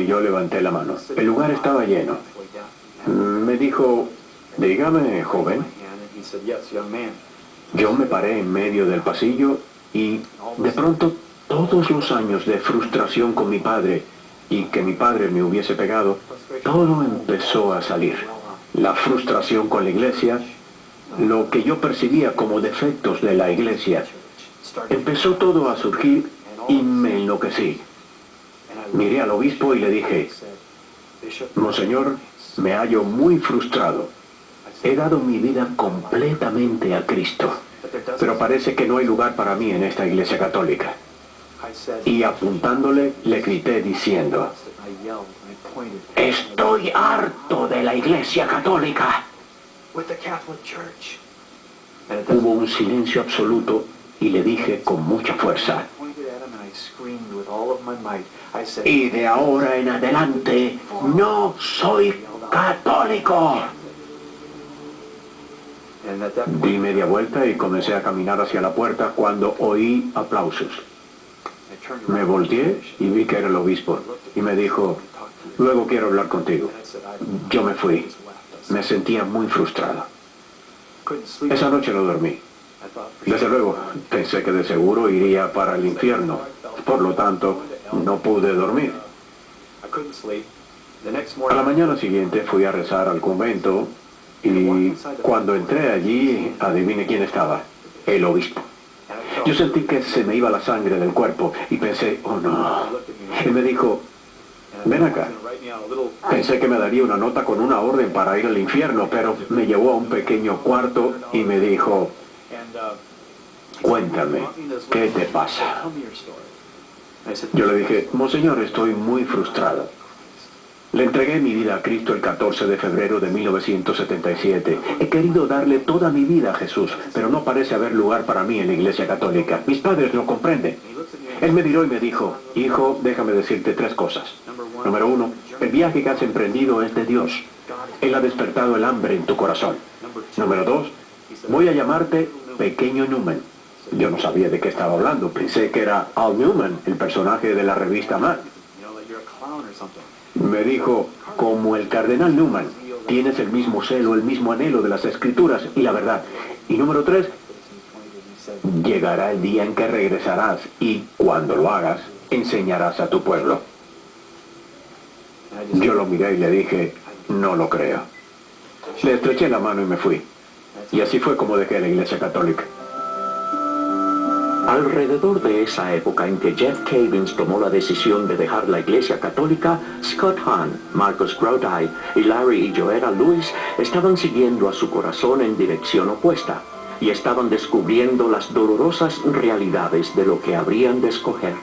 y yo levanté la mano. El lugar estaba lleno. Me dijo, dígame, joven. Yo me paré en medio del pasillo y de pronto todos los años de frustración con mi padre y que mi padre me hubiese pegado, todo empezó a salir. La frustración con la iglesia, lo que yo percibía como defectos de la iglesia, empezó todo a surgir y me enloquecí. Miré al obispo y le dije, Monseñor, me hallo muy frustrado. He dado mi vida completamente a Cristo, pero parece que no hay lugar para mí en esta iglesia católica. Y apuntándole, le grité diciendo, estoy harto de la iglesia católica. Hubo un silencio absoluto y le dije con mucha fuerza, y de ahora en adelante no soy católico. Di media vuelta y comencé a caminar hacia la puerta cuando oí aplausos. Me volteé y vi que era el obispo y me dijo, luego quiero hablar contigo. Yo me fui. Me sentía muy frustrado. Esa noche no dormí. Desde luego, pensé que de seguro iría para el infierno. Por lo tanto, no pude dormir. A la mañana siguiente fui a rezar al convento y cuando entré allí, adivine quién estaba. El obispo. Yo sentí que se me iba la sangre del cuerpo y pensé, oh no. Él me dijo, ven acá. Pensé que me daría una nota con una orden para ir al infierno, pero me llevó a un pequeño cuarto y me dijo, cuéntame, ¿qué te pasa? Yo le dije, Monseñor, estoy muy frustrado. Le entregué mi vida a Cristo el 14 de febrero de 1977. He querido darle toda mi vida a Jesús, pero no parece haber lugar para mí en la Iglesia Católica. Mis padres no comprenden. Él me miró y me dijo, hijo, déjame decirte 3 cosas. Número 1, el viaje que has emprendido es de Dios. Él ha despertado el hambre en tu corazón. Número 2, voy a llamarte Pequeño Newman. Yo no sabía de qué estaba hablando. Pensé que era Al Newman, el personaje de la revista Mad. Me dijo, como el cardenal Newman, tienes el mismo celo, el mismo anhelo de las escrituras y la verdad. Y número 3, llegará el día en que regresarás y, cuando lo hagas, enseñarás a tu pueblo. Yo lo miré y le dije, no lo creo. Le estreché la mano y me fui. Y así fue como dejé la Iglesia Católica. Alrededor de esa época en que Jeff Cavins tomó la decisión de dejar la Iglesia Católica, Scott Hahn, Marcus Grody y Larry y Joera Lewis estaban siguiendo a su corazón en dirección opuesta y estaban descubriendo las dolorosas realidades de lo que habrían de escoger.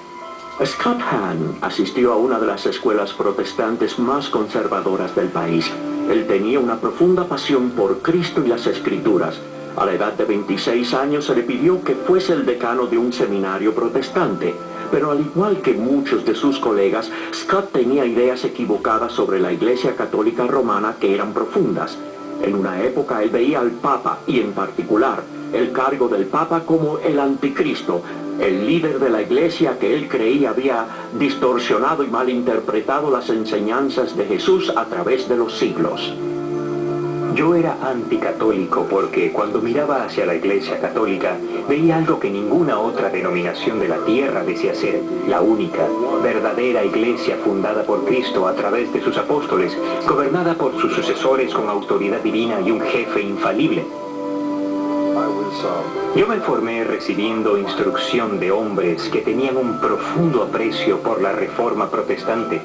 Scott Hahn asistió a una de las escuelas protestantes más conservadoras del país. Él tenía una profunda pasión por Cristo y las Escrituras. A la edad de 26 años se le pidió que fuese el decano de un seminario protestante, pero al igual que muchos de sus colegas, Scott tenía ideas equivocadas sobre la Iglesia Católica Romana que eran profundas. En una época él veía al Papa, y en particular, el cargo del Papa como el anticristo, el líder de la Iglesia que él creía había distorsionado y malinterpretado las enseñanzas de Jesús a través de los siglos. Yo era anticatólico porque cuando miraba hacia la Iglesia Católica veía algo que ninguna otra denominación de la tierra decía ser, la única, verdadera Iglesia fundada por Cristo a través de sus apóstoles, gobernada por sus sucesores con autoridad divina y un jefe infalible. Yo me formé recibiendo instrucción de hombres que tenían un profundo aprecio por la Reforma protestante,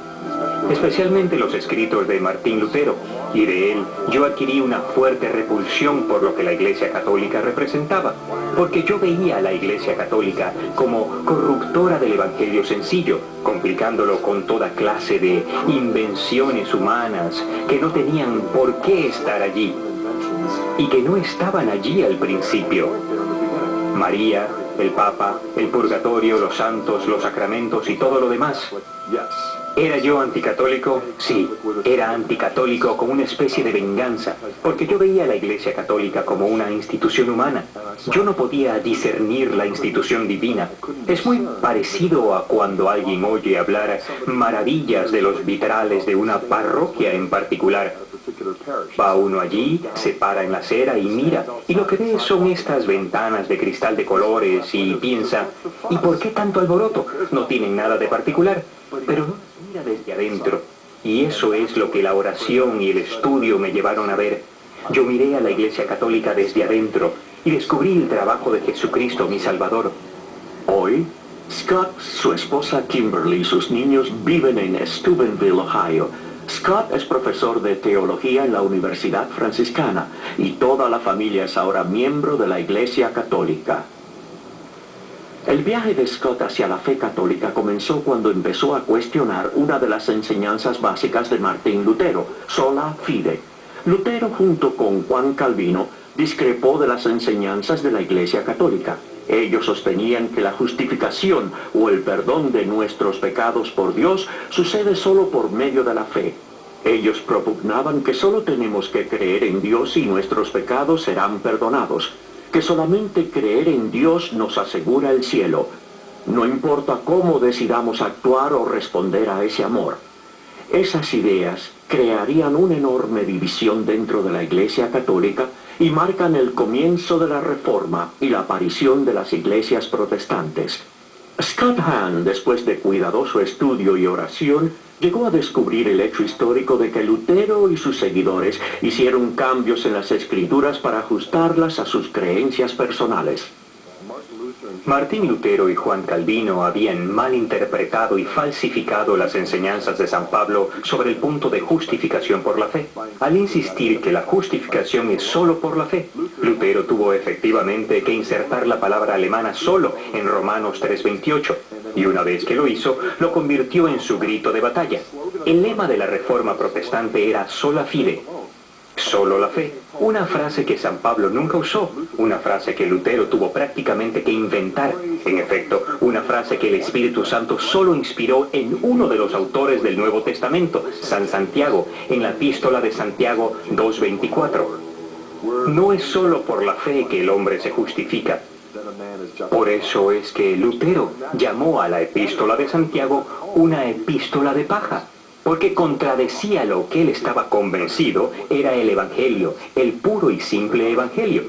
especialmente los escritos de Martín Lutero, y de él yo adquirí una fuerte repulsión por lo que la Iglesia Católica representaba, porque yo veía a la Iglesia Católica como corruptora del Evangelio sencillo, complicándolo con toda clase de invenciones humanas que no tenían por qué estar allí, y que no estaban allí al principio. María, el Papa, el purgatorio, los santos, los sacramentos y todo lo demás. ¿Era yo anticatólico? Sí, era anticatólico con una especie de venganza, porque yo veía a la Iglesia Católica como una institución humana. Yo no podía discernir la institución divina. Es muy parecido a cuando alguien oye hablar maravillas de los vitrales de una parroquia en particular. Va uno allí, se para en la acera y mira, y lo que ve son estas ventanas de cristal de colores y piensa, ¿y por qué tanto alboroto? No tienen nada de particular, pero no mira desde adentro. Y eso es lo que la oración y el estudio me llevaron a ver. Yo miré a la Iglesia Católica desde adentro y descubrí el trabajo de Jesucristo, mi Salvador. Hoy, Scott, su esposa Kimberly y sus niños viven en Steubenville, Ohio. Scott es profesor de teología en la Universidad Franciscana y toda la familia es ahora miembro de la Iglesia Católica. El viaje de Scott hacia la fe católica comenzó cuando empezó a cuestionar una de las enseñanzas básicas de Martín Lutero, sola fide. Lutero, junto con Juan Calvino, discrepó de las enseñanzas de la Iglesia Católica. Ellos sostenían que la justificación o el perdón de nuestros pecados por Dios sucede solo por medio de la fe. Ellos propugnaban que solo tenemos que creer en Dios y nuestros pecados serán perdonados, que solamente creer en Dios nos asegura el cielo. No importa cómo decidamos actuar o responder a ese amor. Esas ideas crearían una enorme división dentro de la Iglesia Católica y marcan el comienzo de la Reforma y la aparición de las iglesias protestantes. Scott Hahn, después de cuidadoso estudio y oración, llegó a descubrir el hecho histórico de que Lutero y sus seguidores hicieron cambios en las escrituras para ajustarlas a sus creencias personales. Martín Lutero y Juan Calvino habían malinterpretado y falsificado las enseñanzas de San Pablo sobre el punto de justificación por la fe. Al insistir que la justificación es solo por la fe, Lutero tuvo efectivamente que insertar la palabra alemana solo en Romanos 3:28, y una vez que lo hizo, lo convirtió en su grito de batalla. El lema de la Reforma protestante era sola fide, solo la fe. Una frase que San Pablo nunca usó, una frase que Lutero tuvo prácticamente que inventar. En efecto, una frase que el Espíritu Santo solo inspiró en uno de los autores del Nuevo Testamento, San Santiago, en la Epístola de Santiago 2:24. No es solo por la fe que el hombre se justifica. Por eso es que Lutero llamó a la Epístola de Santiago una epístola de paja, porque contradecía lo que él estaba convencido era el Evangelio, el puro y simple Evangelio.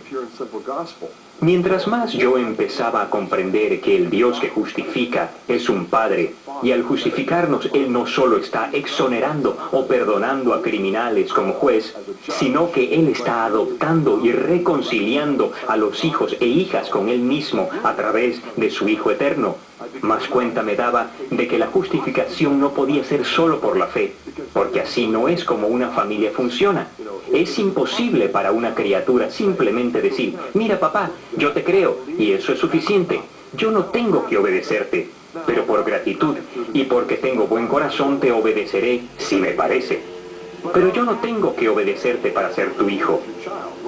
Mientras más yo empezaba a comprender que el Dios que justifica es un Padre, y al justificarnos Él no solo está exonerando o perdonando a criminales como juez, sino que Él está adoptando y reconciliando a los hijos e hijas con Él mismo a través de su Hijo eterno. Más cuenta me daba de que la justificación no podía ser solo por la fe, porque así no es como una familia funciona. Es imposible para una criatura simplemente decir, mira papá, yo te creo, y eso es suficiente. Yo no tengo que obedecerte, pero por gratitud y porque tengo buen corazón te obedeceré si me parece. Pero yo no tengo que obedecerte para ser tu hijo.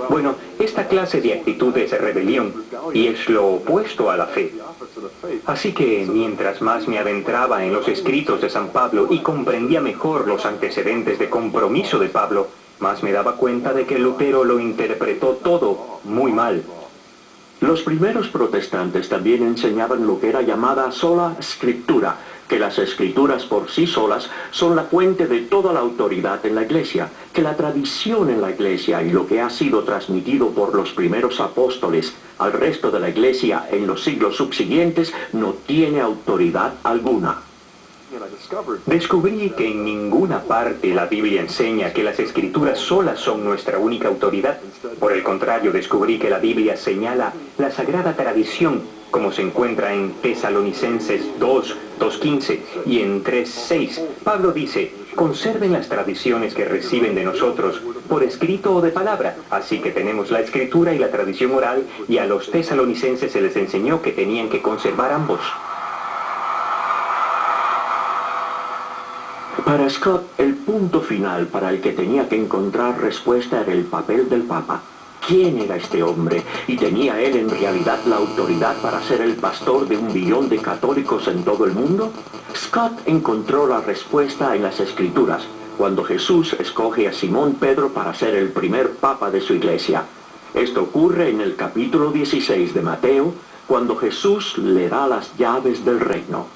Bueno, esta clase de actitud es rebelión y es lo opuesto a la fe. Así que mientras más me adentraba en los escritos de San Pablo y comprendía mejor los antecedentes de compromiso de Pablo, más me daba cuenta de que Lutero lo interpretó todo muy mal. Los primeros protestantes también enseñaban lo que era llamada sola escritura, que las escrituras por sí solas son la fuente de toda la autoridad en la iglesia, que la tradición en la iglesia y lo que ha sido transmitido por los primeros apóstoles al resto de la iglesia en los siglos subsiguientes no tiene autoridad alguna. Descubrí que en ninguna parte la Biblia enseña que las escrituras solas son nuestra única autoridad. Por el contrario, descubrí que la Biblia señala la sagrada tradición, como se encuentra en Tesalonicenses 2:15 y en 3:6. Pablo dice, conserven las tradiciones que reciben de nosotros, por escrito o de palabra. Así que tenemos la escritura y la tradición oral, y a los tesalonicenses se les enseñó que tenían que conservar ambos. Para Scott, el punto final para el que tenía que encontrar respuesta era el papel del Papa. ¿Quién era este hombre? ¿Y tenía él en realidad la autoridad para ser el pastor de 1 billón de católicos en todo el mundo? Scott encontró la respuesta en las Escrituras, cuando Jesús escoge a Simón Pedro para ser el primer papa de su iglesia. Esto ocurre en el capítulo 16 de Mateo, cuando Jesús le da las llaves del reino.